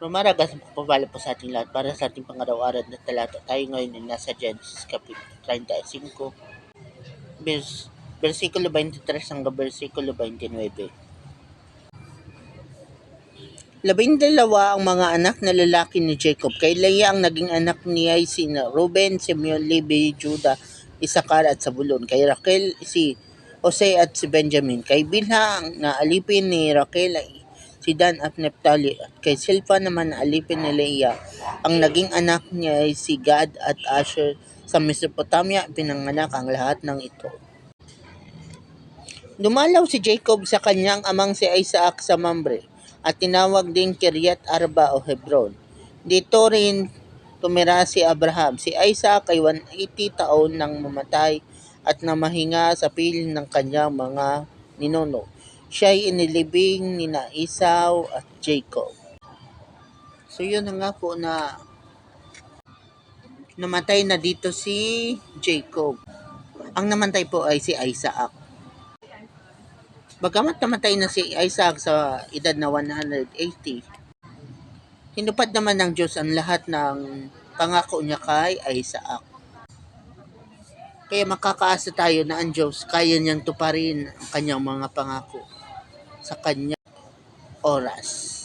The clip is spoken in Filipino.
Rumaragas ang pagpapala po sa ating lahat para sa ating pangaraw-araw na talata. Tayo ngayon ay nasa Genesis Kapitulo 35, versikulo 23 hanggang versikulo 29. 12 ang mga anak na lalaki ni Jacob. Kay Leah ang naging anak niya ay si Reuben, Simeon, Levi, Judah, Isakar at Zabulon. Kay Raquel si Jose at si Benjamin. Kay Bilha ang naalipin ni Raquel ay si Dan at Naphtali. At kay Silpa naman na alipin ni Leah, ang naging anak niya ay si Gad at Asher. Sa Mesopotamia pinanganak ang lahat ng ito. Dumalaw si Jacob sa kanyang amang si Isaac sa Mamre at tinawag din Kiryat Arba o Hebron. Dito rin tumira si Abraham. Si Isaac ay 180 taon nang mamatay at namahinga sa piling ng kanyang mga ninuno. Siya ay inilibing ni Esau at Jacob. So yun na nga po na namatay na dito si Jacob. Ang namatay po ay si Isaac. Bagamat namatay na si Isaac sa edad na 180, tinupad naman ng Diyos ang lahat ng pangako niya kay Isaac. Kaya makakaasa tayo na ang Diyos kaya niyang tuparin ang kanyang mga pangako sa kanyang oras.